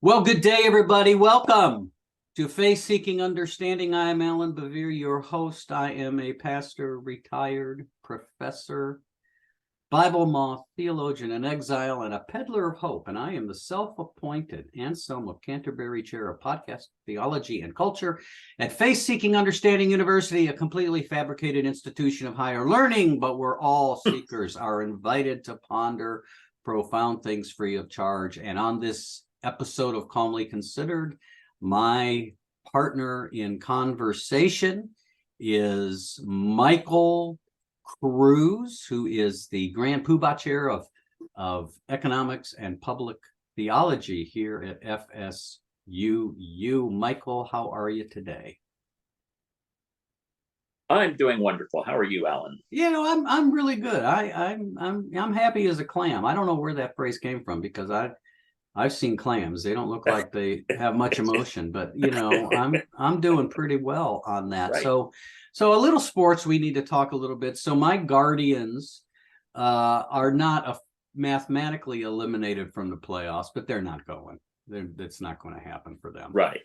Well, good day, everybody. Welcome to Faith Seeking Understanding. I am Alan Bevere, your host. I am a pastor, retired professor, Bible moth, theologian in exile, and a peddler of hope. And I am the self-appointed Anselm of Canterbury Chair of Podcast, Theology, and Culture at Faith Seeking Understanding University, a completely fabricated institution of higher learning, but where all seekers are invited to ponder profound things free of charge. And on this episode of Calmly Considered, my partner in conversation is Michael Cruz, who is the Grand Poobah Chair of Economics and Public Theology here at FSUU. Michael, how are you today? I'm doing wonderful. How are you, Alan? I'm really good. I'm happy as a clam. I don't know where that phrase came from because I've seen clams. They don't look like they have much emotion, but I'm doing pretty well on that. Right. So a little sports we need to talk a little bit. So my Guardians are not mathematically eliminated from the playoffs, but they're not going. That's not going to happen for them. Right.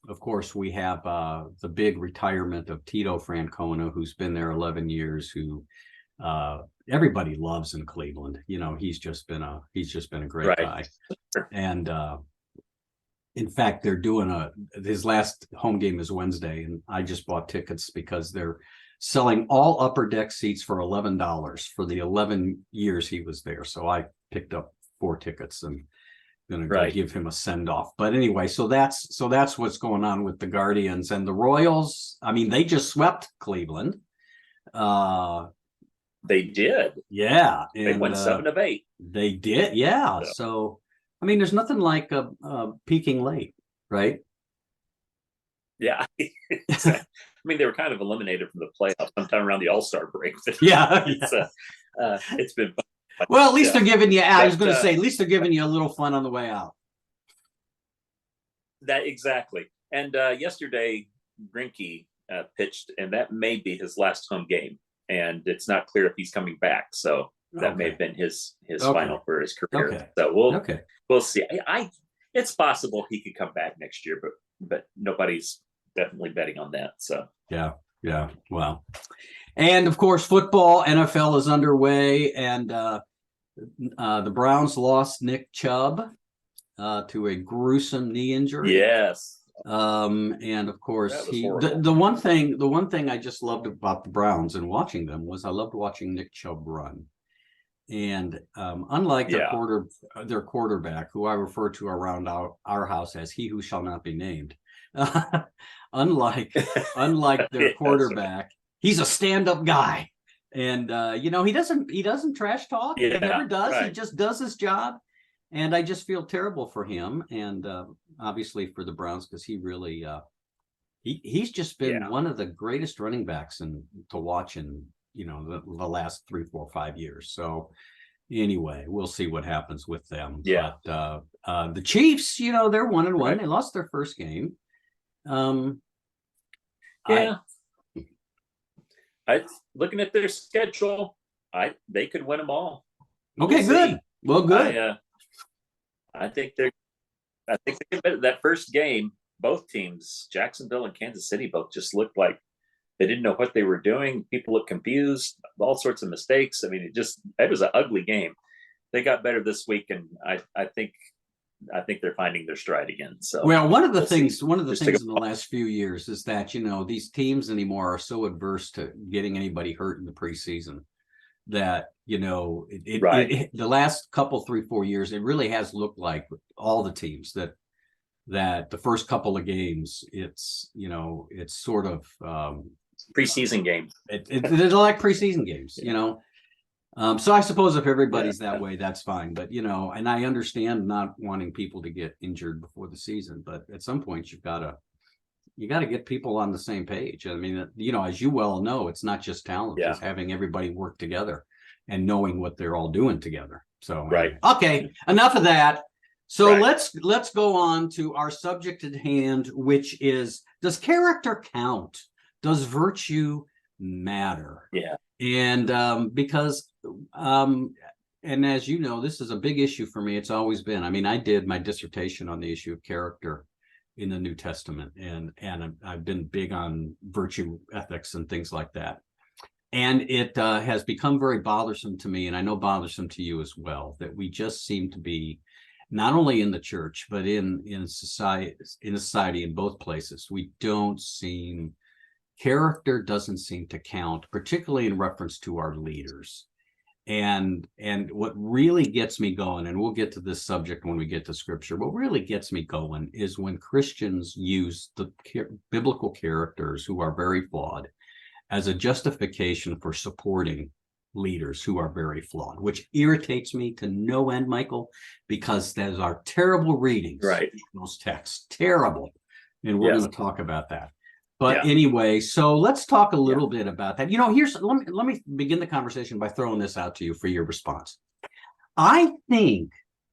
Of course, we have the big retirement of Tito Francona, who's been there 11 years, who everybody loves in Cleveland. He's just been a great guy. And in fact, they're doing his last home game is Wednesday, and I just bought tickets because they're selling all upper deck seats for $11 for the 11 years he was there. So I picked up 4 tickets and going to give him a send off. But anyway, so that's what's going on with the Guardians and the Royals. I mean, they just swept Cleveland. They did. Yeah. They went 7 of 8. They did. Yeah. So, I mean, there's nothing like peaking late, right? Yeah. I mean, they were kind of eliminated from the playoffs sometime around the All-Star break. It's been fun. Well, at least they're giving you, I was going to say, at least they're giving you a little fun on the way out. That exactly. And yesterday, Greinke pitched, and that may be his last home game. And it's not clear if he's coming back. So that may have been his final for his career. Okay. So we'll see. It's possible he could come back next year, but nobody's definitely betting on that. So yeah. Well, and of course, football, NFL is underway, and the Browns lost Nick Chubb to a gruesome knee injury. Yes. And of course, the one thing I just loved about the Browns and watching them was I loved watching Nick Chubb run. And unlike their quarterback, who I refer to around our house as he who shall not be named, unlike their quarterback, he's a stand-up guy. And he doesn't trash talk. He never does. Right. He just does his job. And I just feel terrible for him, and obviously for the Browns, because he really he's just been one of the greatest running backs to watch in the last 3, 4, 5 years. So anyway, we'll see what happens with them. Yeah. But the Chiefs, they're 1-1. Right. They lost their first game. Looking at their schedule, they could win them all. Okay, good. Well, good. I think that first game, both teams, Jacksonville and Kansas City, both just looked like they didn't know what they were doing. People looked confused, all sorts of mistakes. I mean, it was an ugly game. They got better this week, and I think they're finding their stride again. So, well, one of the things in the last few years is that these teams anymore are so adverse to getting anybody hurt in the preseason that the last couple 3-4 years it really has looked like all the teams that the first couple of games it's sort of preseason games. They're like preseason games. So I suppose if everybody's that way, that's fine. But and I understand not wanting people to get injured before the season, but at some point you got to get people on the same page. I mean, as you well know, it's not just talent; it's having everybody work together and knowing what they're all doing together. So, okay, enough of that. So let's go on to our subject at hand, which is: does character count? Does virtue matter? Yeah. And because and as you know, this is a big issue for me. It's always been. I mean, I did my dissertation on the issue of character in the New Testament, and I've been big on virtue ethics and things like that. And it has become very bothersome to me, and I know bothersome to you as well, that we just seem to be, not only in the church, but in society in both places, we don't seem, character doesn't seem to count, particularly in reference to our leaders. And what really gets me going, and we'll get to this subject when we get to scripture, what really gets me going is when Christians use the biblical characters who are very flawed as a justification for supporting leaders who are very flawed, which irritates me to no end, Michael, because those are terrible readings. Right. Those texts, terrible. And we're Yes. going to talk about that. But Yeah. anyway, so let's talk a little bit about that. You know, let me begin the conversation by throwing this out to you for your response. I think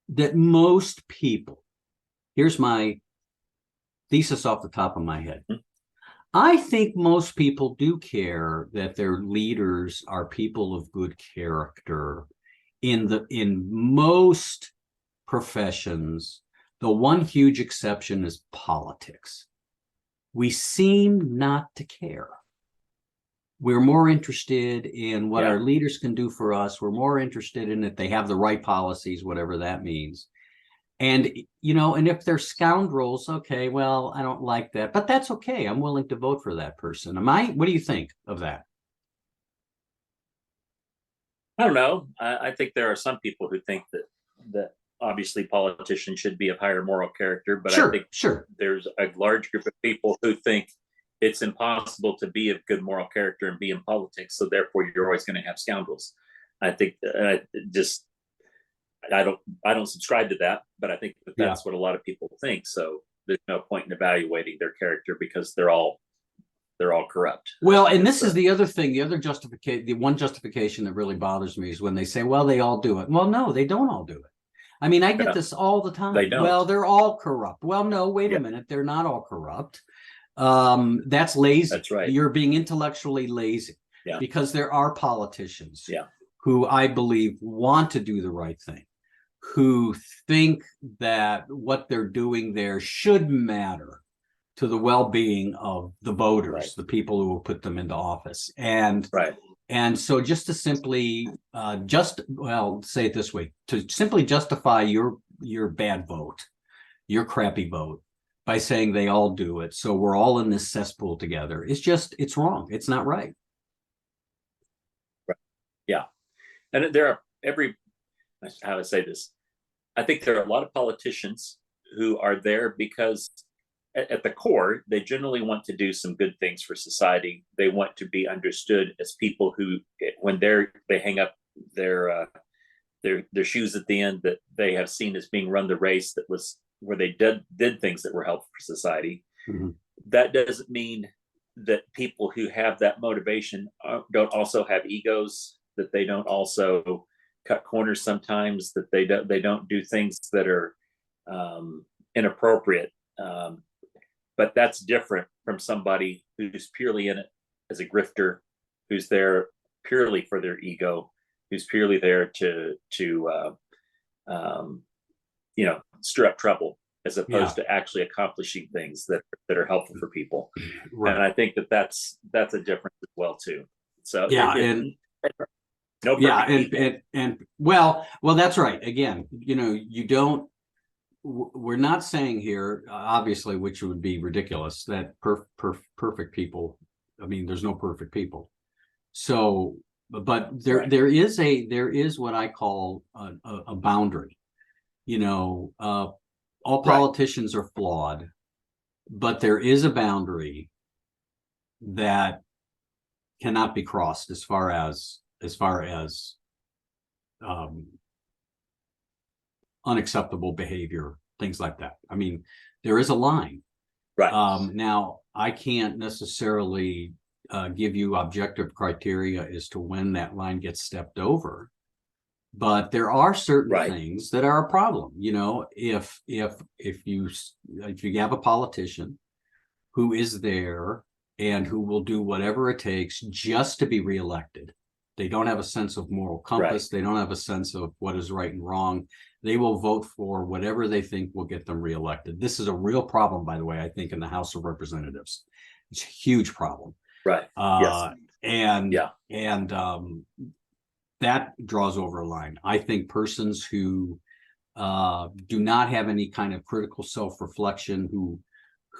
that most people, here's my thesis off the top of my head. I think most people do care that their leaders are people of good character in most professions. The one huge exception is politics. We seem not to care. We're more interested in what our leaders can do for us. We're more interested in if they have the right policies, whatever that means. And, you know, and if they're scoundrels, okay, well, I don't like that, but that's okay. I'm willing to vote for that person. What do you think of that? I don't know. I think there are some people who think that obviously politicians should be of higher moral character, but I think there's a large group of people who think it's impossible to be of good moral character and be in politics, so therefore you're always going to have scoundrels. I think I don't subscribe to that, but I think that's what a lot of people think. So there's no point in evaluating their character because they're all corrupt. Well, and this is the other thing, the one justification that really bothers me is when they say, well, they all do it. Well, no, they don't all do it. I mean, I get this all the time. They don't. Well, they're all corrupt. Well, no, wait a minute. They're not all corrupt. That's lazy. That's right. You're being intellectually lazy because there are politicians who I believe want to do the right thing, who think that what they're doing there should matter to the well-being of the voters, the people who will put them into office. And so just to simply say it this way, to simply justify your bad vote, your crappy vote, by saying they all do it, so we're all in this cesspool together, it's wrong. It's not right. Right. Yeah. And there are how to say this, I think there are a lot of politicians who are there because at the core, they generally want to do some good things for society. They want to be understood as people who, when they hang up their shoes at the end, that they have seen as being run the race that was where they did things that were helpful for society. Mm-hmm. That doesn't mean that people who have that motivation don't also have egos, that they don't also cut corners sometimes, that they don't do things that are inappropriate. But that's different from somebody who's purely in it as a grifter, who's there purely for their ego, who's purely there to stir up trouble, as opposed to actually accomplishing things that are helpful for people. Right. And I think that's a difference as well too. So well, that's right. Again, we're not saying here, obviously, which would be ridiculous, that perfect people. I mean, there's no perfect people. So, but there is what I call a boundary. All politicians are flawed, but there is a boundary that cannot be crossed as far as unacceptable behavior, things like that. I mean, there is a line. Right. Now, I can't necessarily give you objective criteria as to when that line gets stepped over, but there are certain things that are a problem. If you have a politician who is there and who will do whatever it takes just to be reelected, They don't have a sense of moral compass. They don't have a sense of what is right and wrong. They will vote for whatever they think will get them reelected. This is a real problem, by the way, I think, in the House of Representatives. It's a huge problem. Right. Yes. And Yeah. That draws over a line. I think persons who do not have any kind of critical self-reflection,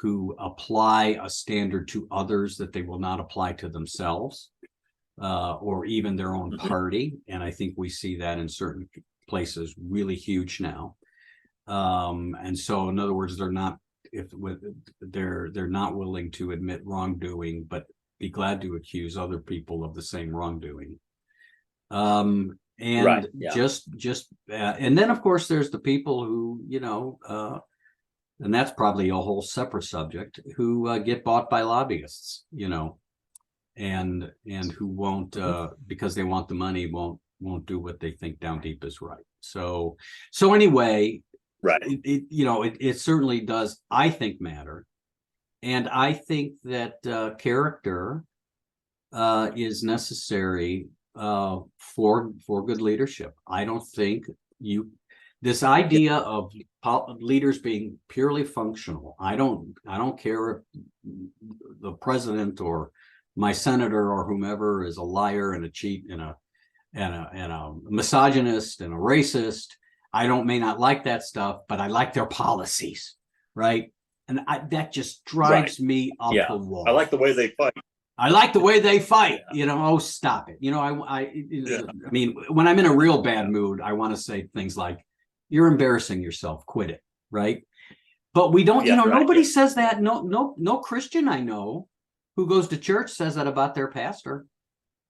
who apply a standard to others that they will not apply to themselves, or even their own party. And I think we see that in certain places really huge now. And so, in other words, they're not willing to admit wrongdoing, but be glad to accuse other people of the same wrongdoing. And and then, of course, there's the people who, and that's probably a whole separate subject, who get bought by lobbyists, and who won't, because they want the money, won't do what they think down deep is right. So anyway, right. It certainly does, I think, matter. And I think that character is necessary for good leadership. I don't think this idea of leaders being purely functional. I don't care if the president or my senator or whomever is a liar and a cheat and a misogynist and a racist. I may not like that stuff, but I like their policies, right? And that just drives me up the wall. I like the way they fight. I like the way they fight. Oh, stop it. I mean, when I'm in a real bad mood, I want to say things like, "You're embarrassing yourself. Quit it." Right? But we don't. Nobody says that. No Christian I know who goes to church says that about their pastor.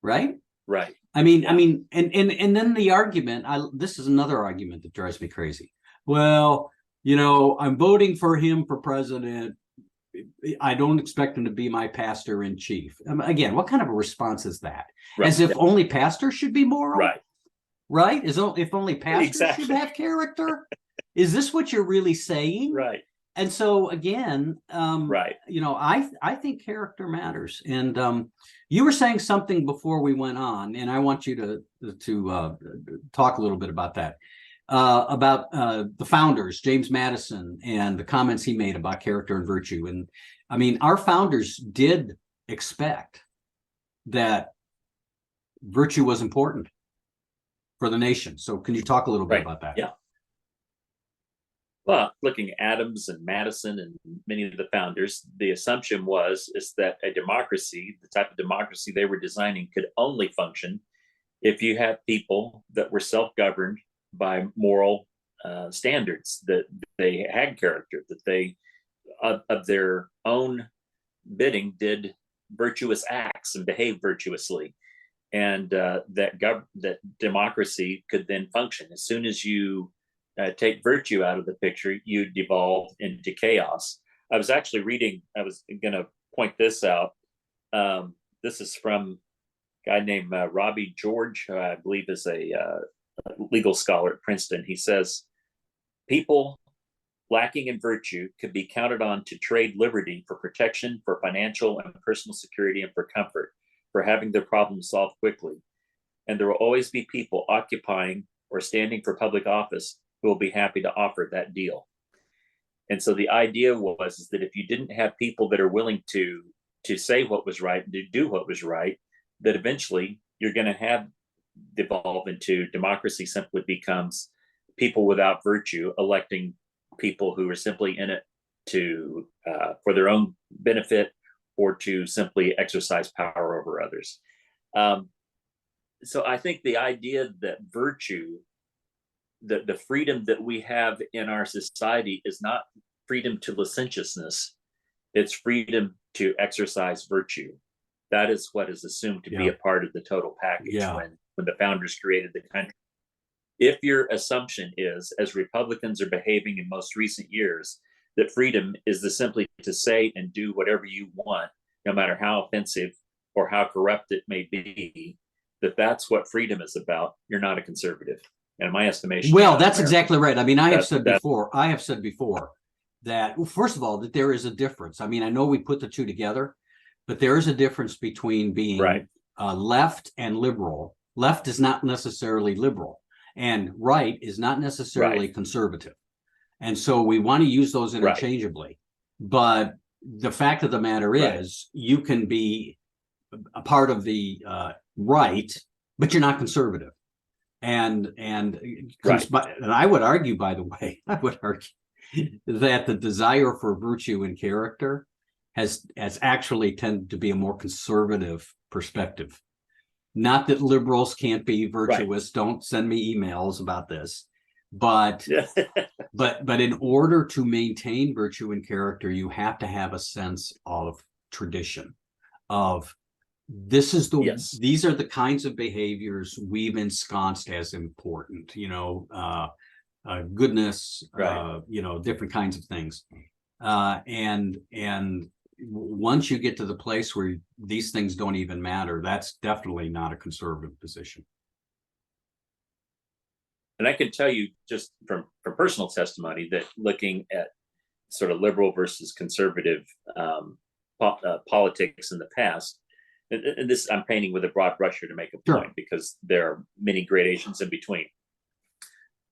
Right? Right. I mean, and then the argument. This is another argument that drives me crazy. Well, I'm voting for him for president. I don't expect him to be my pastor in chief. Again, what kind of a response is that? Right. As if only pastors should be moral? Right. Right? If only pastors should have character? Is this what you're really saying? Right. And so again, right. I think character matters. And you were saying something before we went on, and I want you to talk a little bit about that. About the founders, James Madison, and the comments he made about character and virtue. And I mean, our founders did expect that virtue was important for the nation. So can you talk a little bit about that? Yeah. Well, looking at Adams and Madison and many of the founders, the assumption is that a democracy, the type of democracy they were designing, could only function if you had people that were self-governed by moral standards, that they had character, that they of their own bidding did virtuous acts and behaved virtuously, and that democracy could then function. As soon as you take virtue out of the picture, you devolve into chaos. I was actually reading, I was going to point this out. This is from a guy named Robbie George, who I believe is a legal scholar at Princeton. He says, people lacking in virtue could be counted on to trade liberty for protection, for financial and personal security, and for comfort, for having their problems solved quickly. And there will always be people occupying or standing for public office who will be happy to offer that deal. And so the idea was that if you didn't have people that are willing to say what was right and to do what was right, that eventually you're going to have devolve into democracy. Simply becomes people without virtue electing people who are simply in it to for their own benefit or to simply exercise power over others. So I think the idea that virtue, the freedom that we have in our society, is not freedom to licentiousness, it's freedom to exercise virtue. That is what is assumed to be a part of the total package when the founders created the country. If your assumption is, as Republicans are behaving in most recent years, that freedom is simply to say and do whatever you want, no matter how offensive or how corrupt it may be, that's what freedom is about, you're not a conservative. And in my estimation, well, that's exactly right. I mean, I have said before that, well, first of all, that there is a difference. I mean, I know we put the two together, but there is a difference between being left and liberal. Left is not necessarily liberal, and right is not necessarily conservative. And so we want to use those interchangeably. But the fact of the matter is, you can be a part of the right, but you're not conservative. And I would argue, by the way, that the desire for virtue and character has actually tended to be a more conservative perspective. Not that liberals can't be virtuous. Don't send me emails about this. But but in order to maintain virtue and character, you have to have a sense of tradition, of these are the kinds of behaviors we've ensconced as important, goodness, different kinds of things. And once you get to the place where these things don't even matter, that's definitely not a conservative position. And I can tell you just from personal testimony that looking at sort of liberal versus conservative politics in the past, and this I'm painting with a broad brush here to make a point, because there are many gradations in between.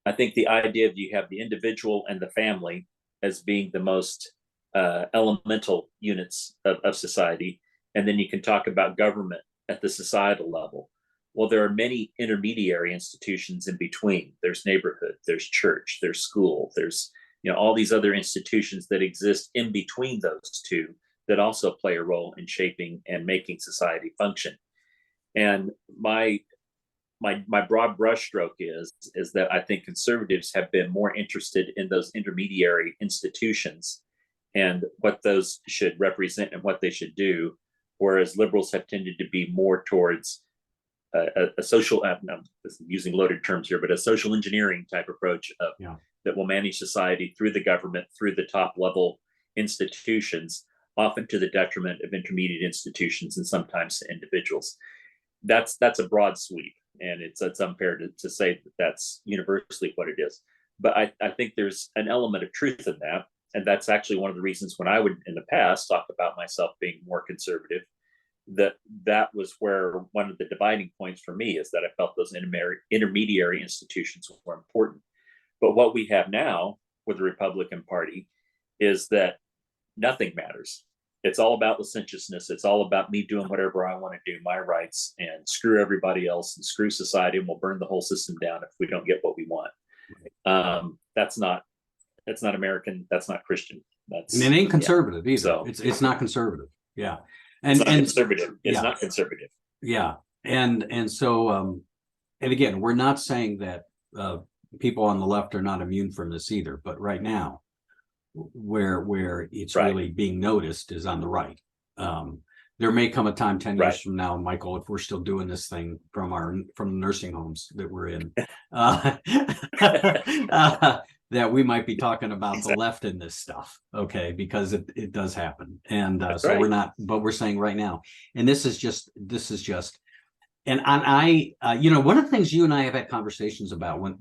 I think the idea that you have the individual and the family as being the most elemental units of society, and then you can talk about government at the societal level. Well, there are many intermediary institutions in between. There's neighborhood, there's church, there's school, there's all these other institutions that exist in between those two that also play a role in shaping and making society function. And my broad brushstroke is that I think conservatives have been more interested in those intermediary institutions and what those should represent and what they should do, whereas liberals have tended to be more towards a social, I'm using loaded terms here, but a social engineering type approach that will manage society through the government, through the top level institutions, often to the detriment of intermediate institutions and sometimes to individuals. That's a broad sweep, and it's unfair to say that that's universally what it is. But I think there's an element of truth in that, and that's actually one of the reasons when I would in the past talk about myself being more conservative, that was where one of the dividing points for me is that I felt those intermediary institutions were important. But what we have now with the Republican Party is that nothing matters. It's all about licentiousness. It's all about me doing whatever I want to do, my rights, and screw everybody else and screw society, and we'll burn the whole system down if we don't get what we want. That's not American. That's not Christian. And it ain't conservative either. So it's not conservative. Yeah. And it's not conservative. It's not conservative. Yeah. And so and again, we're not saying that people on the left are not immune from this either, but right now where it's really being noticed is on the right. There may come a time 10 years from now, Michael, if we're still doing this thing from the nursing homes that we're in, that we might be talking about the left in this stuff, okay? Because it does happen, and so we're not, but we're saying right now, and this is just, and I, one of the things you and I have had conversations about when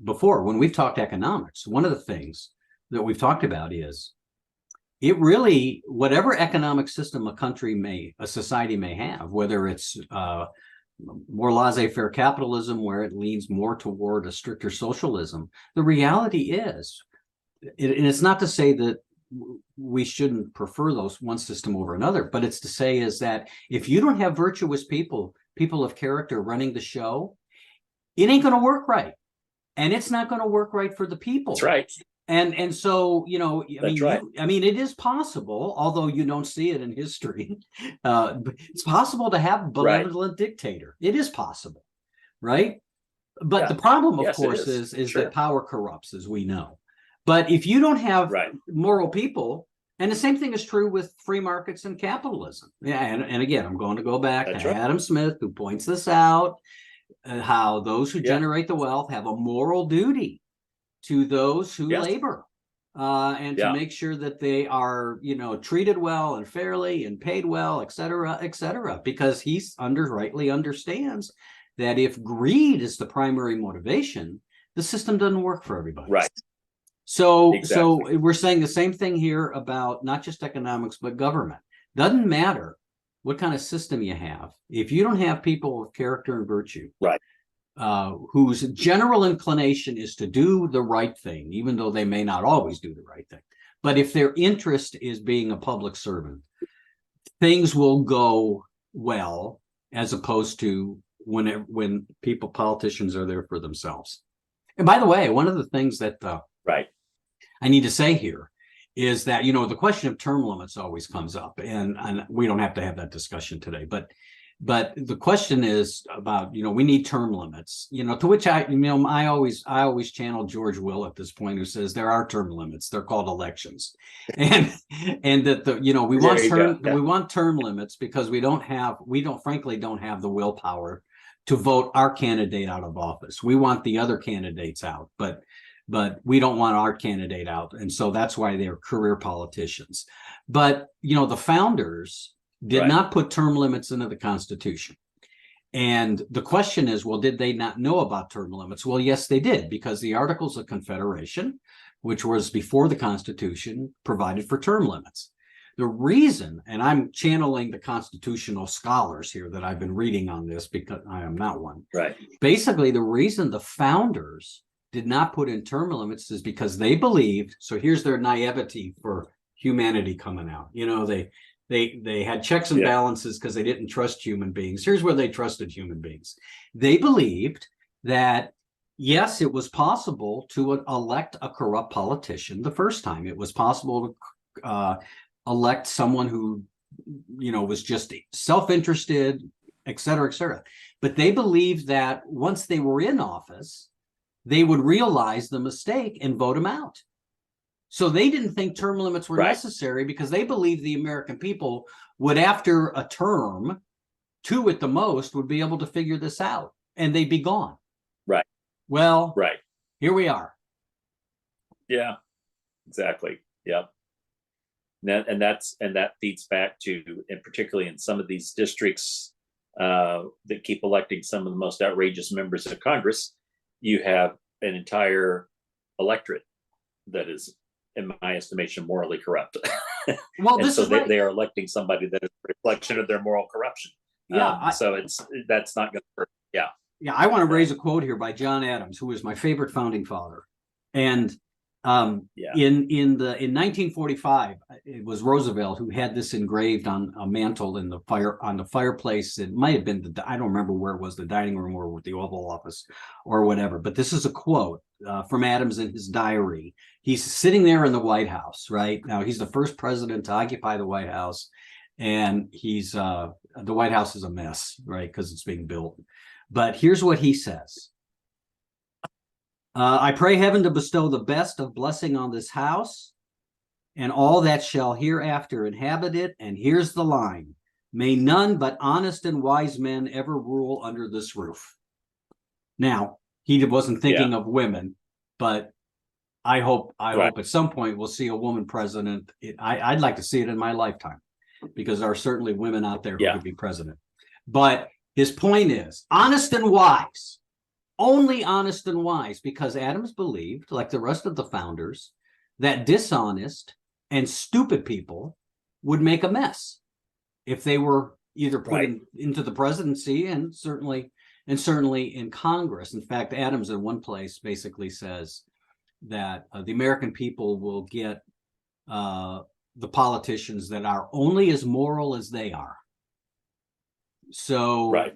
we've talked economics, one of the things that we've talked about is it really, whatever economic system a society may have, whether it's more laissez-faire capitalism, where it leans more toward a stricter socialism, the reality is, and it's not to say that we shouldn't prefer one system over another, but it's to say is that if you don't have virtuous people of character running the show, it ain't going to work right. And it's not going to work right for the people. That's right. And so, I mean, it is possible, although you don't see it in history, it's possible to have a benevolent dictator. It is possible, right? But the problem, of course, is that power corrupts, as we know. But if you don't have moral people, and the same thing is true with free markets and capitalism. Yeah, and again, I'm going to go back to Adam Smith, who points this out, how those who generate the wealth have a moral duty to those who labor, and to make sure that they are, treated well and fairly and paid well, et cetera, because he rightly understands that if greed is the primary motivation, the system doesn't work for everybody. Right. So we're saying the same thing here about not just economics, but government. Doesn't matter what kind of system you have. If you don't have people of character and virtue, Right. Whose general inclination is to do the right thing, even though they may not always do the right thing. But if their interest is being a public servant, things will go well, as opposed to when politicians are there for themselves. And by the way, one of the things that Right. I need to say here is that, the question of term limits always comes up, and we don't have to have that discussion today, but the question is about, we need term limits, to which I always channel George Will at this point, who says there are term limits. They're called elections. And that we want term limits because we frankly don't have the willpower to vote our candidate out of office. We want the other candidates out, but we don't want our candidate out. And so that's why they're career politicians. But, the founders did not put term limits into the Constitution. And the question is, well, did they not know about term limits? Well, yes, they did, because the Articles of Confederation, which was before the Constitution, provided for term limits. The reason, and I'm channeling the constitutional scholars here that I've been reading on this, because I am not one. Right. Basically, the reason the founders did not put in term limits is because they believed, so here's their naivety for humanity coming out. They had checks and balances because they didn't trust human beings. Here's where they trusted human beings. They believed that, yes, it was possible to elect a corrupt politician the first time. It was possible to elect someone who, was just self-interested, et cetera, et cetera. But they believed that once they were in office, they would realize the mistake and vote him out. So they didn't think term limits were necessary because they believed the American people would, after a term, 2 at the most, would be able to figure this out and they'd be gone. Right. Well, here we are. Yeah, exactly. Yeah. And that feeds back to, and particularly in some of these districts that keep electing some of the most outrageous members of Congress, you have an entire electorate that is, in my estimation, morally corrupt. Well, and so they are electing somebody that is a reflection of their moral corruption. Yeah. That's not going to work. Yeah. Yeah. I want to raise a quote here by John Adams, who is my favorite founding father. And in 1945, it was Roosevelt who had this engraved on a mantle in the fireplace. It might have been I don't remember where it was, the dining room or the Oval Office or whatever. But this is a quote from Adams in his diary. He's sitting there in the White House, right? Now, he's the first president to occupy the White House. And he's the White House is a mess, right? Because it's being built. But here's what he says. I pray heaven to bestow the best of blessing on this house and all that shall hereafter inhabit it. And here's the line. May none but honest and wise men ever rule under this roof. Now, he wasn't thinking of women, but I hope at some point we'll see a woman president. I'd like to see it in my lifetime, because there are certainly women out there who could be president. But his point is honest and wise. Only honest and wise, because Adams believed, like the rest of the founders, that dishonest and stupid people would make a mess if they were either put into the presidency and certainly in Congress. In fact, Adams in one place basically says that the American people will get the politicians that are only as moral as they are. So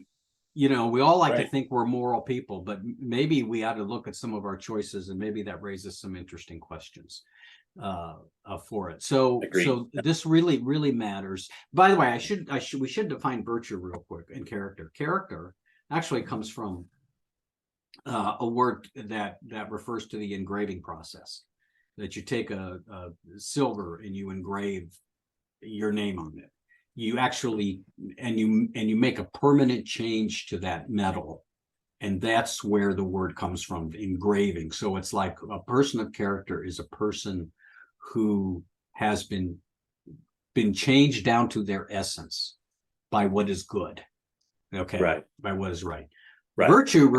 we all like to think we're moral people, but maybe we ought to look at some of our choices, and maybe that raises some interesting questions for it. So this really, really matters. By the way, we should define virtue real quick and character. Character actually comes from a word that refers to the engraving process, that you take a silver and you engrave your name on it. You actually and you make a permanent change to that metal, and that's where the word comes from, engraving. So it's like a person of character is a person who has been changed down to their essence by what is good, by what is right. Virtue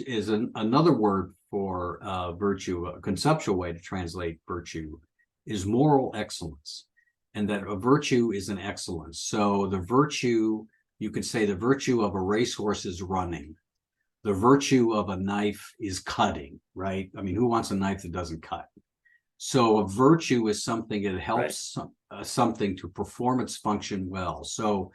is another word for virtue. A conceptual way to translate virtue is moral excellence. and that a virtue is an excellence. So the virtue, you could say the virtue of a racehorse is running. The virtue of a knife is cutting, right? I mean, who wants a knife that doesn't cut? So a virtue is something that helps something to perform its function well. So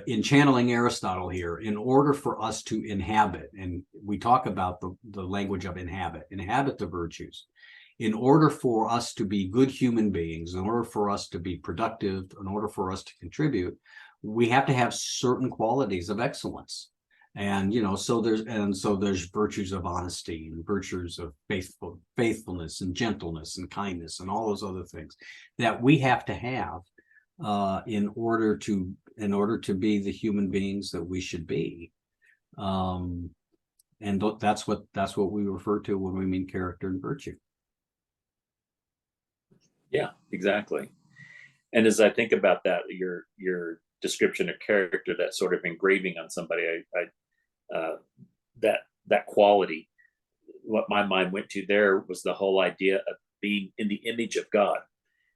in channeling Aristotle here, in order for us to inhabit, and we talk about the language of inhabit the virtues, in order for us to be good human beings, in order for us to be productive, in order for us to contribute, we have to have certain qualities of excellence. And so there's virtues of honesty and virtues of faithfulness and gentleness and kindness and all those other things that we have to have in order to be the human beings that we should be. And that's what we refer to when we mean character and virtue. Yeah, exactly. And as I think about that, your description of character, that sort of engraving on somebody, that quality, what my mind went to there was the whole idea of being in the image of God.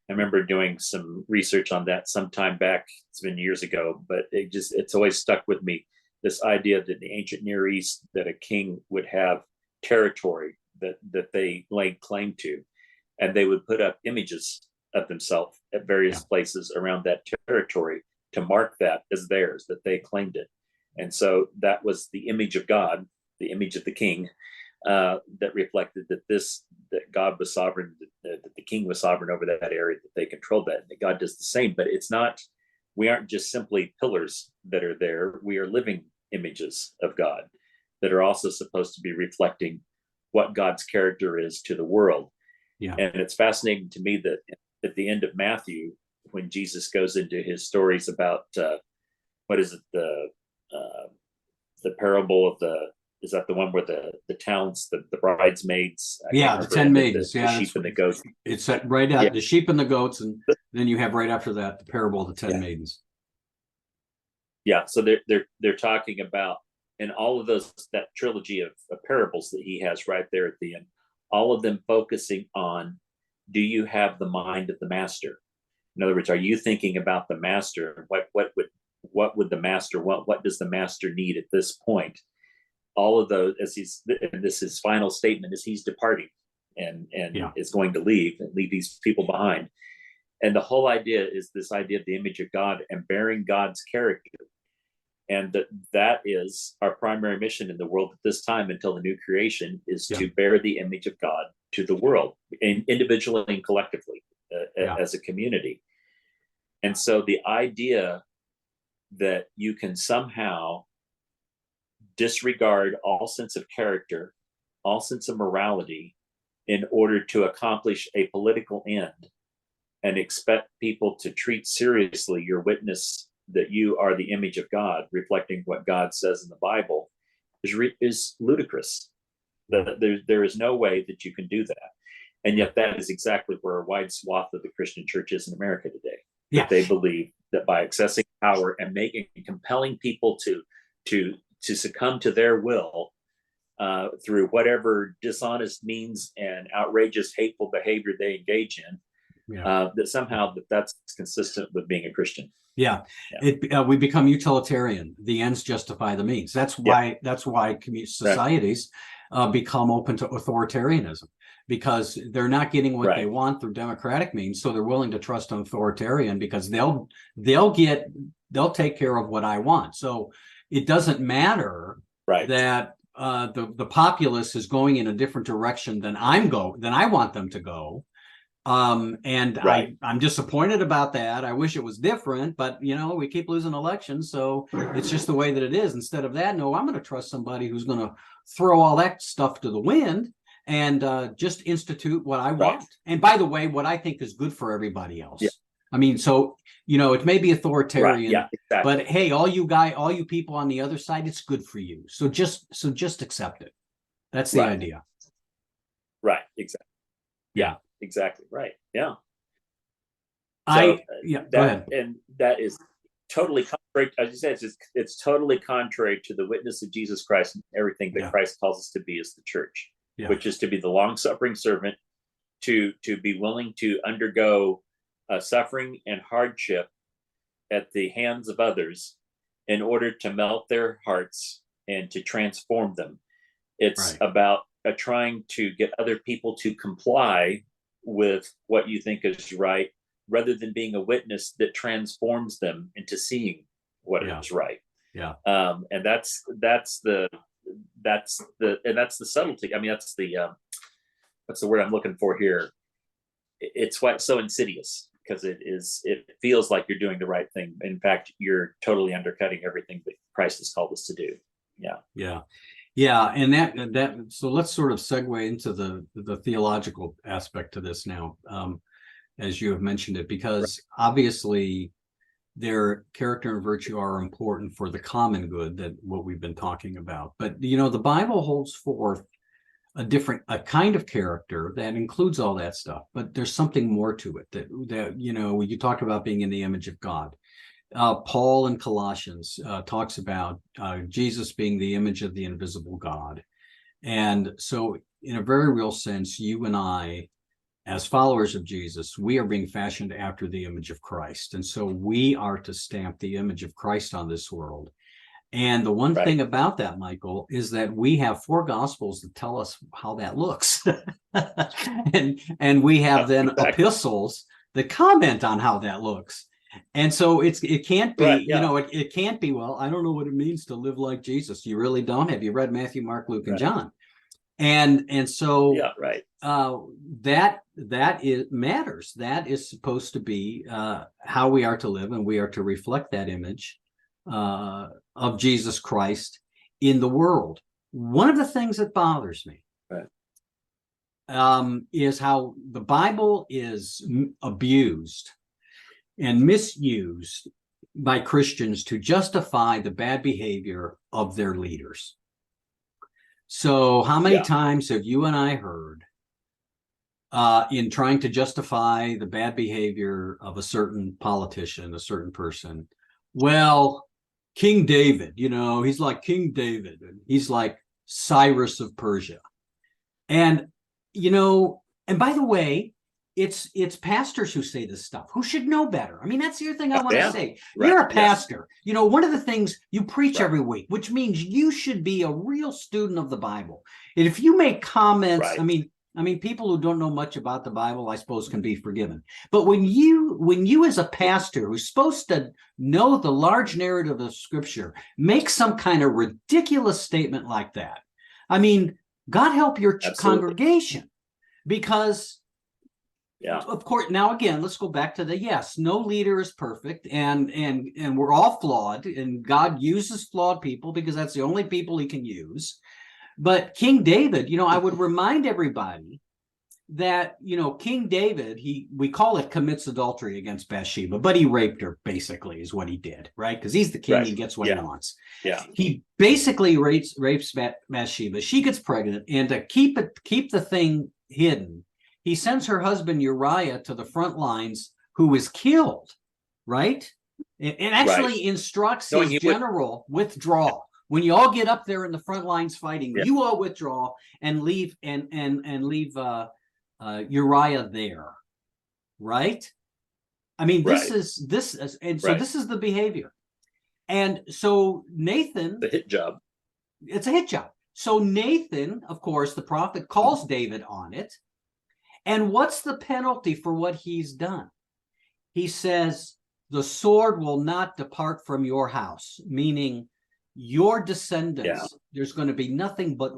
I remember doing some research on that sometime back. It's been years ago, but it's always stuck with me. This idea that in the ancient Near East, that a king would have territory that they laid claim to, and they would put up images of themselves at various places around that territory to mark that as theirs, that they claimed it. And so that was the image of God, the image of the king, that reflected that God was sovereign, that the king was sovereign over that area, that they controlled that, and that God does the same. But we aren't just simply pillars that are there. We are living images of God that are also supposed to be reflecting what God's character is to the world. Yeah. And it's fascinating to me that at the end of Matthew, when Jesus goes into his stories about what is it, the parable of is that the one where the talents, the bridesmaids? The 10 maidens. The sheep and the goats. It's right out the sheep and the goats, and then you have right after that the parable of the 10 maidens. Yeah, so they're talking about, in all of that trilogy of parables that he has right there at the end, all of them focusing on, do you have the mind of the master? In other words, are you thinking about the master? What would the master want? What does the master need at this point? All of those, his final statement is he's departing and is going to leave these people behind. And the whole idea is this idea of the image of God and bearing God's character. And that is our primary mission in the world at this time until the new creation, is to bear the image of God to the world, individually and collectively, as a community. And so the idea that you can somehow disregard all sense of character, all sense of morality, in order to accomplish a political end, and expect people to treat seriously your witness that you are the image of God, reflecting what God says in the Bible, is ludicrous. There is no way that you can do that. And yet that is exactly where a wide swath of the Christian church is in America today. That they believe that by accessing power and compelling people to succumb to their will through whatever dishonest means and outrageous, hateful behavior they engage in, that somehow that's consistent with being a Christian. We become utilitarian. The ends justify the means. That's why societies become open to authoritarianism, because they're not getting what they want through democratic means, so they're willing to trust an authoritarian because they'll take care of what I want. So it doesn't matter that the populace is going in a different direction than I want them to go. I'm disappointed about that. I wish it was different, but we keep losing elections, so it's just the way that it is. Instead of that, no, I'm going to trust somebody who's going to throw all that stuff to the wind and just institute what I want. And by the way, what I think is good for everybody else. I mean, so it may be authoritarian, but hey, all you people on the other side, it's good for you. So just accept it. That's the idea. Right. Exactly. Yeah. Exactly. Right. Yeah. Go ahead. And that is totally contrary. As you said, it's totally contrary to the witness of Jesus Christ and everything that Christ calls us to be as the church, which is to be the long-suffering servant, to be willing to undergo suffering and hardship at the hands of others in order to melt their hearts and to transform them. It's Right. about trying to get other people to comply with what you think is right, rather than being a witness that transforms them into seeing what Yeah. is right. Yeah. And that's the subtlety. I mean, that's the what's the word I'm looking for here? It's why it's so insidious, because it feels like you're doing the right thing. In fact, you're totally undercutting everything that Christ has called us to do. Yeah. Yeah. Yeah. And that so let's sort of segue into the theological aspect to this now, as you have mentioned it, because obviously their character and virtue are important for the common good, that what we've been talking about. But the Bible holds forth a kind of character that includes all that stuff, but there's something more to it, that you talk about being in the image of God. Paul in Colossians talks about Jesus being the image of the invisible God. And so in a very real sense, you and I, as followers of Jesus, we are being fashioned after the image of Christ. And so we are to stamp the image of Christ on this world. And the one thing about that, Michael, is that we have 4 gospels that tell us how that looks. and we have then epistles that comment on how that looks. And so it can't be, it can't be, well, I don't know what it means to live like Jesus. You really don't? Have you read Matthew, Mark, Luke, and John? And so that matters. That is supposed to be how we are to live, and we are to reflect that image of Jesus Christ in the world. One of the things that bothers me is how the Bible is abused and misused by Christians to justify the bad behavior of their leaders. So how many times have you and I heard in trying to justify the bad behavior of a certain politician, a certain person, well, King David, he's like King David, and he's like Cyrus of Persia. And, and by the way, it's pastors who say this stuff, who should know better. I mean, that's the other thing I want to say. You're a pastor. One of the things you preach every week, which means you should be a real student of the Bible. And if you make comments, I mean, people who don't know much about the Bible, I suppose, can be forgiven. But when you as a pastor who's supposed to know the large narrative of Scripture, make some kind of ridiculous statement like that, I mean, God help your congregation, because of course, now again, let's go back to no leader is perfect, and we're all flawed, and God uses flawed people because that's the only people he can use. But King David, I would remind everybody that, King David, we call it commits adultery against Bathsheba, but he raped her, basically, is what he did, right? Because he's the king, he gets what he wants. Yeah. He basically rapes Bathsheba. She gets pregnant, and to keep the thing hidden, he sends her husband Uriah to the front lines, who is killed, right? And actually instructs his general, withdraw. When you all get up there in the front lines fighting, you all withdraw and leave leave Uriah there, right? I mean, this is the behavior. And so Nathan, the hit job. It's a hit job. So Nathan, of course, the prophet, calls David on it. And what's the penalty for what he's done? He says, the sword will not depart from your house, meaning your descendants. There's going to be nothing but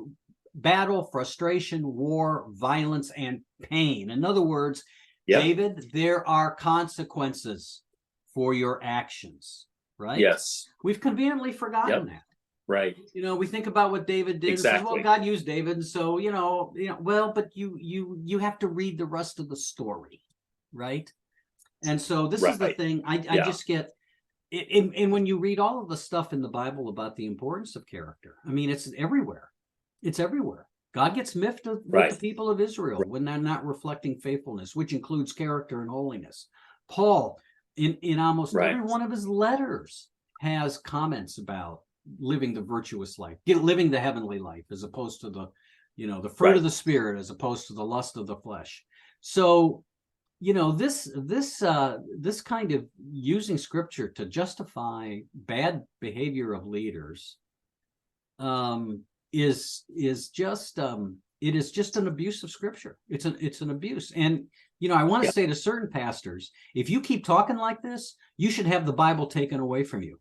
battle, frustration, war, violence, and pain. In other words, David, there are consequences for your actions, right? Yes. We've conveniently forgotten that. Right. We think about what David did. Exactly. And says, well, God used David, and so well, but you have to read the rest of the story, right? And so this is the thing. I just get, and when you read all of the stuff in the Bible about the importance of character, I mean, it's everywhere. It's everywhere. God gets miffed with the people of Israel when they're not reflecting faithfulness, which includes character and holiness. Paul, in almost every one of his letters, has comments about living the virtuous life, living the heavenly life, as opposed to the fruit of the Spirit, as opposed to the lust of the flesh. So, this kind of using scripture to justify bad behavior of leaders is just it is just an abuse of scripture. It's an abuse. And I want to say to certain pastors, if you keep talking like this, you should have the Bible taken away from you.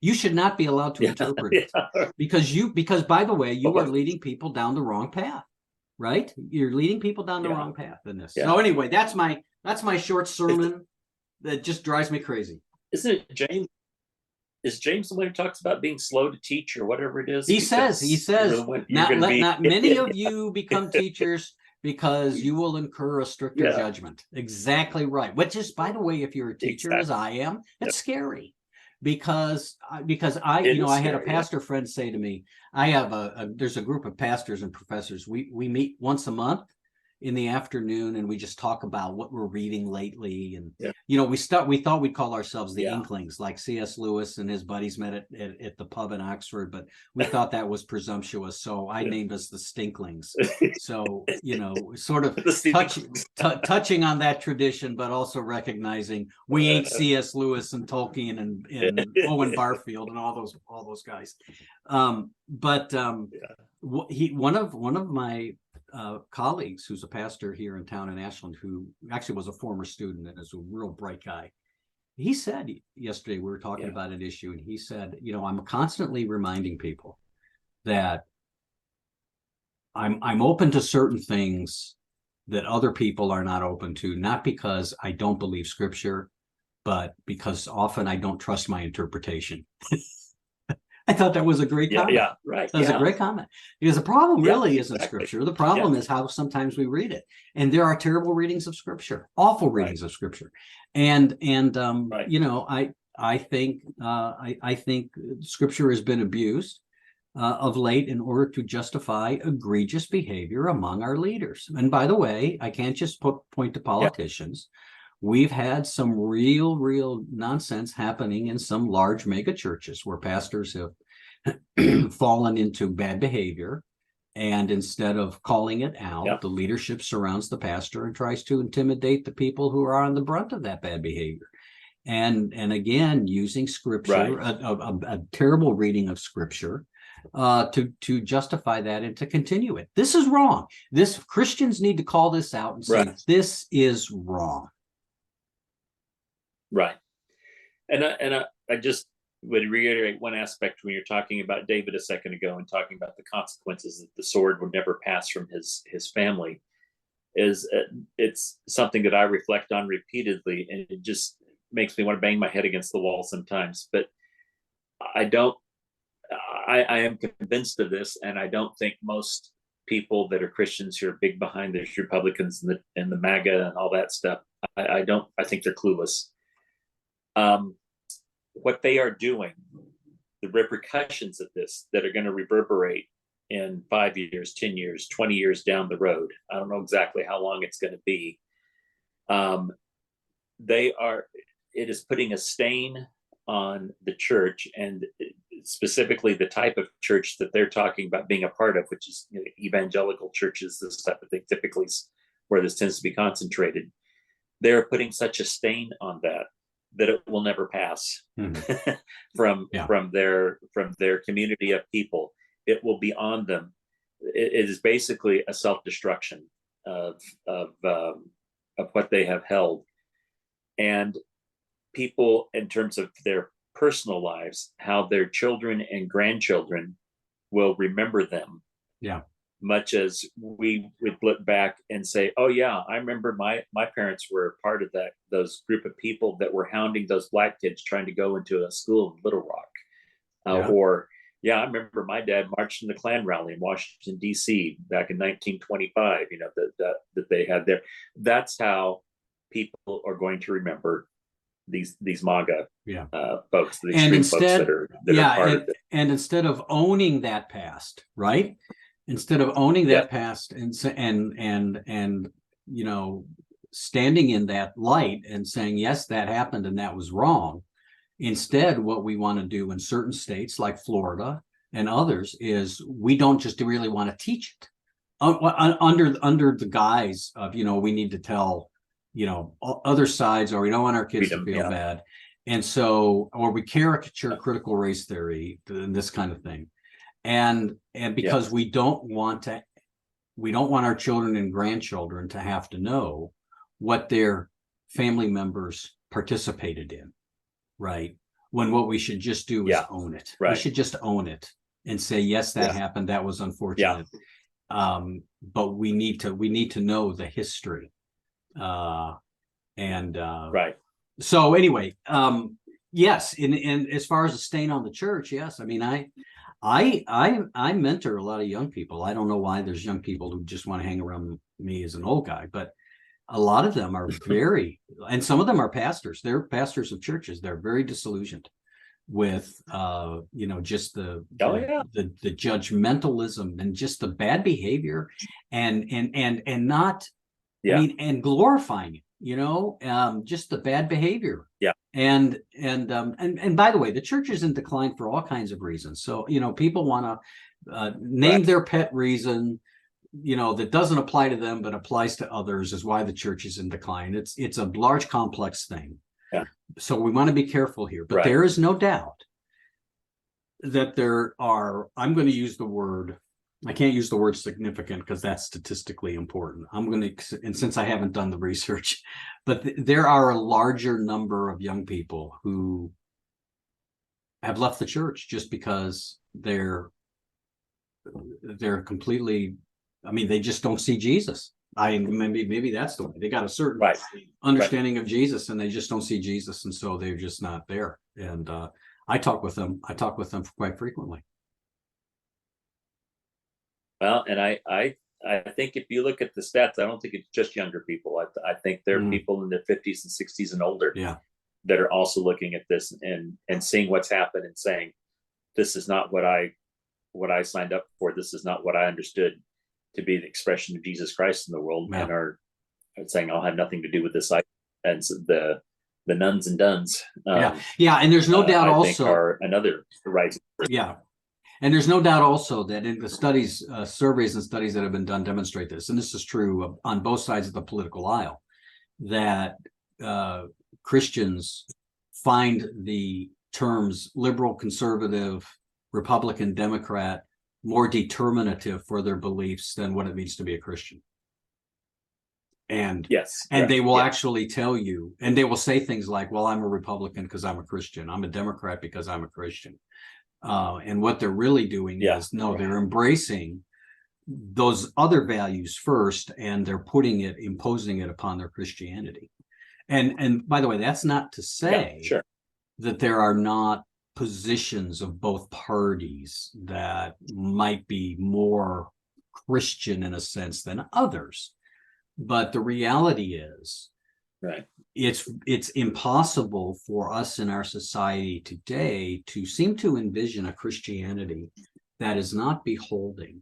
You should not be allowed to interpret it because by the way, you are leading people down the wrong path, right? You're leading people down the wrong path in this. So anyway, that's my short sermon that just drives me crazy. Isn't it James? Is James the one who talks about being slow to teach or whatever it is? He says, not many of you become teachers because you will incur a stricter judgment. Exactly right. Which is, by the way, if you're a teacher as I am, it's scary because I had a pastor friend say to me, I have there's a group of pastors and professors. We meet once a month in the afternoon and we just talk about what we're reading lately. And we thought we'd call ourselves the Inklings, like C.S. Lewis and his buddies met at the pub in Oxford, but we thought that was presumptuous, so I named us the Stinklings. So sort of touching on that tradition, but also recognizing we ain't C.S. Lewis and Tolkien and Owen Barfield and all those guys. One of my colleagues who's a pastor here in town in Ashland, who actually was a former student and is a real bright guy, he said yesterday, we were talking about an issue, and he said, I'm constantly reminding people that I'm open to certain things that other people are not open to, not because I don't believe scripture, but because often I don't trust my interpretation. I thought that was a great comment. Yeah, right. That was a great comment. Because the problem really isn't scripture. The problem is how sometimes we read it. And there are terrible readings of scripture, awful readings of scripture. And I think scripture has been abused of late in order to justify egregious behavior among our leaders. And by the way, I can't just point to politicians. We've had some real nonsense happening in some large mega churches where pastors have fallen into bad behavior. And instead of calling it out, the leadership surrounds the pastor and tries to intimidate the people who are on the brunt of that bad behavior. And again, using scripture, a terrible reading of scripture, to justify that and to continue it. This is wrong. Christians need to call this out and say, this is wrong. Right. And I just would reiterate one aspect when you're talking about David a second ago and talking about the consequences that the sword would never pass from his family, is it's something that I reflect on repeatedly, and it just makes me want to bang my head against the wall sometimes. But I am convinced of this, and I don't think most people that are Christians who are big behind the Republicans and the MAGA and all that stuff, I think they're clueless. What they are doing, the repercussions of this that are going to reverberate in 5 years, 10 years, 20 years down the road. I don't know exactly how long it's going to be. It is putting a stain on the church, and specifically the type of church that they're talking about being a part of, which is evangelical churches, this type of thing, typically where this tends to be concentrated. They're putting such a stain on that it will never pass from their community of people. It will be on them. It is basically a self-destruction of what they have held. And people, in terms of their personal lives, how their children and grandchildren will remember them. Yeah. Much as we would look back and say, oh yeah, I remember my parents were part of those group of people that were hounding those black kids trying to go into a school in Little Rock. Or I remember my dad marched in the Klan rally in Washington, D.C. back in 1925, that they had there. That's how people are going to remember these MAGA folks, the extreme folks that are part of it. And instead of owning that past, right? Instead of owning that past and standing in that light and saying, yes, that happened and that was wrong. Instead, what we want to do in certain states like Florida and others is we don't just really want to teach it under the guise of, we need to tell, other sides, or we don't want our kids Freedom, to feel yeah. bad. And so, or we caricature critical race theory and this kind of thing. And because we don't want our children and grandchildren to have to know what their family members participated in, right? When what we should just do is own it. Right. We should just own it and say, yes, that happened. That was unfortunate. But we need to know the history. Right. So anyway, yes, and as far as a stain on the church, yes. I mean, I mentor a lot of young people. I don't know why there's young people who just want to hang around me as an old guy, but a lot of them are and some of them are pastors. They're pastors of churches. They're very disillusioned with just the judgmentalism and just the bad behavior and not I mean, and glorifying it, just the bad behavior. And by the way, the church is in decline for all kinds of reasons. So, people want to name their pet reason, that doesn't apply to them, but applies to others, is why the church is in decline. It's a large, complex thing. So we want to be careful here, but there is no doubt that I'm going to use the word, I can't use the word significant because that's statistically important. And since I haven't done the research, but there are a larger number of young people who have left the church just because they're completely, I mean, they just don't see Jesus. Maybe that's the way. They got a certain understanding of Jesus, and they just don't see Jesus, and so they're just not there. And I talk with them quite frequently. Well, and I think if you look at the stats, I don't think it's just younger people. I think there are people in their 50s and 60s and older that are also looking at this and seeing what's happened and saying, this is not what I signed up for. This is not what I understood to be the expression of Jesus Christ in the world, and are saying, I'll have nothing to do with this. And so the nuns and duns. And there's no doubt also are another rising. And there's no doubt also that in the studies, surveys and studies that have been done demonstrate this, and this is true on both sides of the political aisle, that Christians find the terms liberal, conservative, Republican, Democrat more determinative for their beliefs than what it means to be a Christian. And they will actually tell you, and they will say things like, well, I'm a Republican because I'm a Christian. I'm a Democrat because I'm a Christian. And what they're really doing is, they're embracing those other values first, and they're imposing it upon their Christianity. And by the way, that's not to say that there are not positions of both parties that might be more Christian in a sense than others. But the reality is, it's impossible for us in our society today to seem to envision a Christianity that is not beholding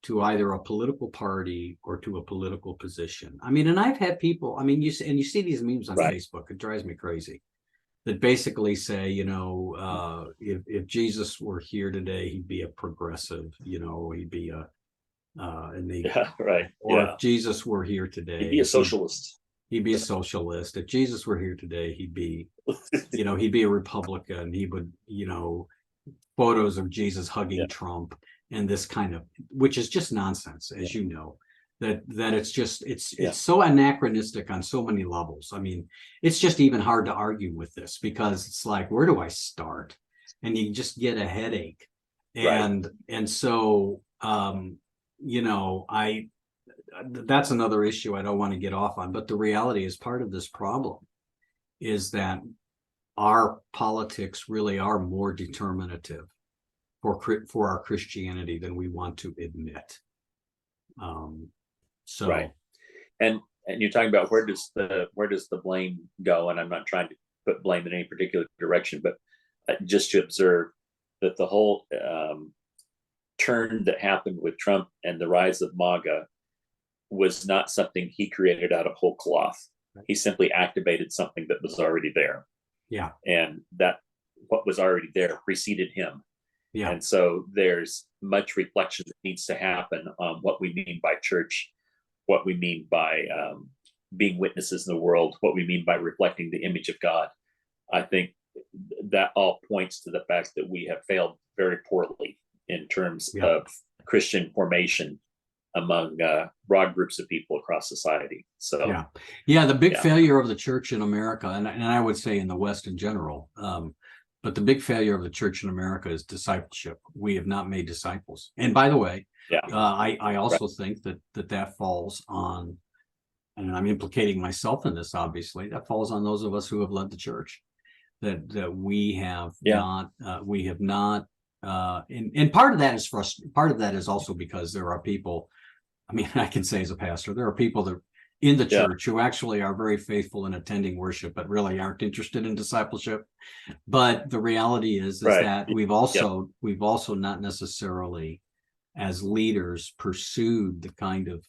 to either a political party or to a political position. I mean, and I've had people, I mean, you see these memes on Facebook, it drives me crazy, that basically say, if Jesus were here today, he'd be a progressive, he'd be if Jesus were here today, he'd be a socialist. He'd be a socialist. If Jesus were here today, he'd be, he'd be a Republican. He would, photos of Jesus hugging Trump and this kind of, which is just nonsense, as you know, that it's just, it's so anachronistic on so many levels. I mean, it's just even hard to argue with this, because it's like, where do I start? And you just get a headache. And so, that's another issue I don't want to get off on, but the reality is, part of this problem is that our politics really are more determinative for our Christianity than we want to admit. And you're talking about where does the blame go? And I'm not trying to put blame in any particular direction, but just to observe that the whole turn that happened with Trump and the rise of MAGA was not something he created out of whole cloth. He simply activated something that was already there. And that what was already there preceded him. And so there's much reflection that needs to happen on what we mean by church, what we mean by being witnesses in the world, what we mean by reflecting the image of God. I think that all points to the fact that we have failed very poorly in terms of Christian formation among broad groups of people across society. So the big failure of the church in America, and I would say in the West in general, but the big failure of the church in America is discipleship. We have not made disciples. And by the way, I also think that falls on, and I'm implicating myself in this, obviously, that falls on those of us who have led the church, that we have not, and part of that is part of that is also because there are people, I mean, I can say as a pastor, there are people that in the church who actually are very faithful in attending worship, but really aren't interested in discipleship. But the reality is that we've also not necessarily, as leaders, pursued the kind of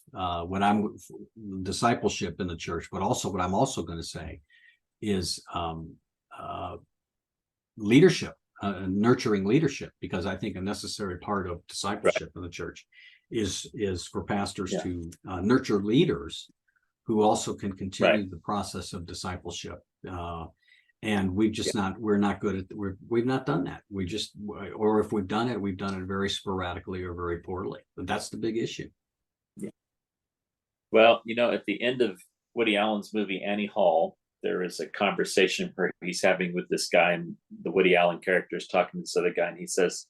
discipleship in the church. But also, what I'm also going to say is leadership, nurturing leadership, because I think a necessary part of discipleship in the church is for pastors to nurture leaders who also can continue the process of discipleship. And we've just we're not good at, we've not done that. Or if we've done it very sporadically or very poorly. But that's the big issue. Yeah. Well, at the end of Woody Allen's movie Annie Hall, there is a conversation where he's having with this guy, and the Woody Allen character is talking to this other guy, and he says,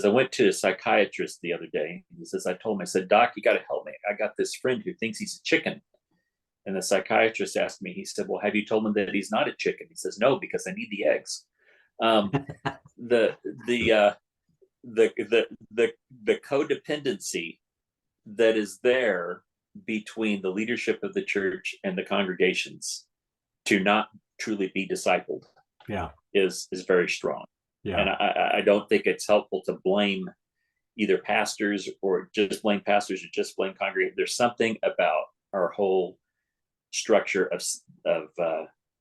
I went to a psychiatrist the other day. He says, I told him, I said, Doc, you got to help me. I got this friend who thinks he's a chicken. And the psychiatrist asked me, he said, well, have you told him that he's not a chicken? He says, no, because I need the eggs. The codependency that is there between the leadership of the church and the congregations to not truly be discipled is very strong. And I don't think it's helpful to blame either pastors or just blame congregation. There's something about our whole structure of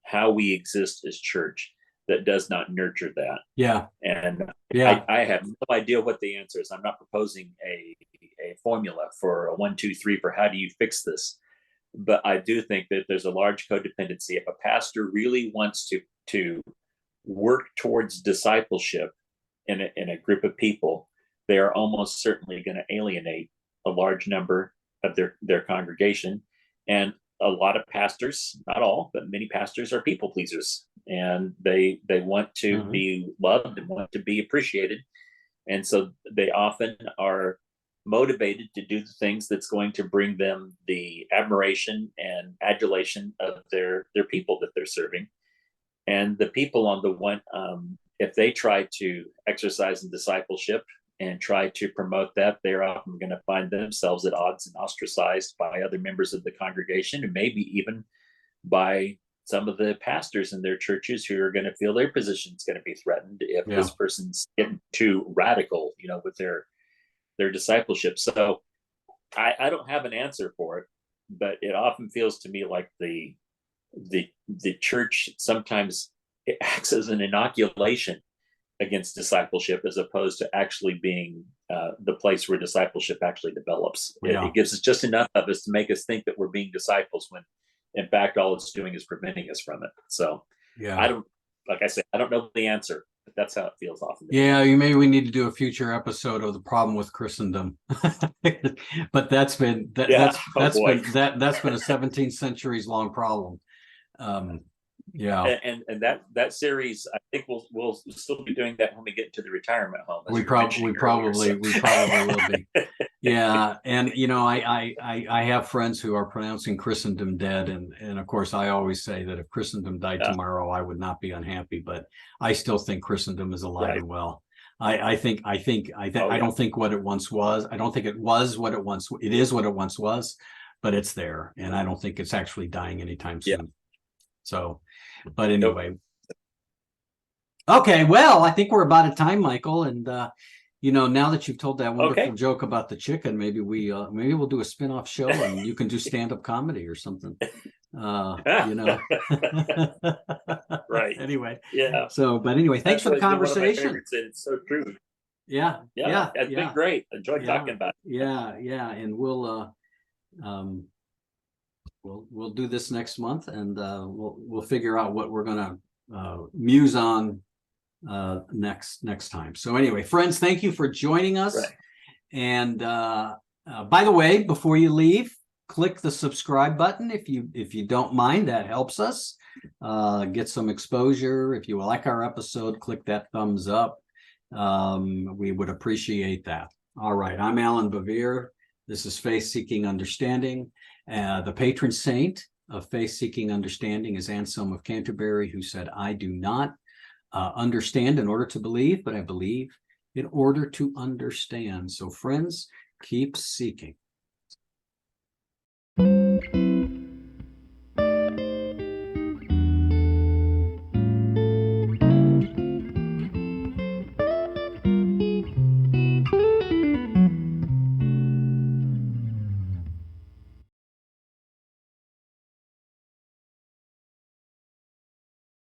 how we exist as church that does not nurture that. I have no idea what the answer is. I'm not proposing a formula for a 1, 2, 3 for how do you fix this, but I do think that there's a large codependency. If a pastor really wants to work towards discipleship in a group of people, they are almost certainly going to alienate a large number of their congregation. And a lot of pastors, not all, but many pastors are people pleasers, and they want to be loved and want to be appreciated. And so they often are motivated to do the things that's going to bring them the admiration and adulation of their people that they're serving. And the people on the one, if they try to exercise in discipleship and try to promote that, they're often going to find themselves at odds and ostracized by other members of the congregation, and maybe even by some of the pastors in their churches who are going to feel their position is going to be threatened if this person's getting too radical, with their discipleship. So I don't have an answer for it, but it often feels to me like the church sometimes it acts as an inoculation against discipleship, as opposed to actually being the place where discipleship actually develops. It gives us just enough of us to make us think that we're being disciples, when in fact all it's doing is preventing us from it. So I don't know the answer, but that's how it feels often. Maybe we need to do a future episode of the problem with Christendom. But that's been been a 17th centuries long problem. And that series, I think we'll still be doing that when we get to the retirement home. We probably will be. And I have friends who are pronouncing Christendom dead, and of course I always say that if Christendom died tomorrow, I would not be unhappy, but I still think Christendom is alive and well. I don't think what it once was. I don't think it was what it once. It is what it once was, but it's there, and I don't think it's actually dying anytime soon. So, but anyway. Okay, well, I think we're about at time, Michael, and now that you've told that wonderful joke about the chicken, maybe we'll do a spin-off show, and you can do stand-up comedy or something. Right. Anyway. Yeah. So, but anyway, thanks for the conversation. It's so true. Yeah. It's been great. Enjoyed talking about it. Yeah. And we'll we'll do this next month, and we'll figure out what we're gonna muse on next time. So anyway, friends, thank you for joining us. Right. And by the way, before you leave, click the subscribe button if you don't mind. That helps us get some exposure. If you like our episode, click that thumbs up. We would appreciate that. All right, I'm Alan Bevere. This is Faith Seeking Understanding. The patron saint of Faith Seeking Understanding is Anselm of Canterbury, who said, "I do not understand in order to believe, but I believe in order to understand." So friends, keep seeking.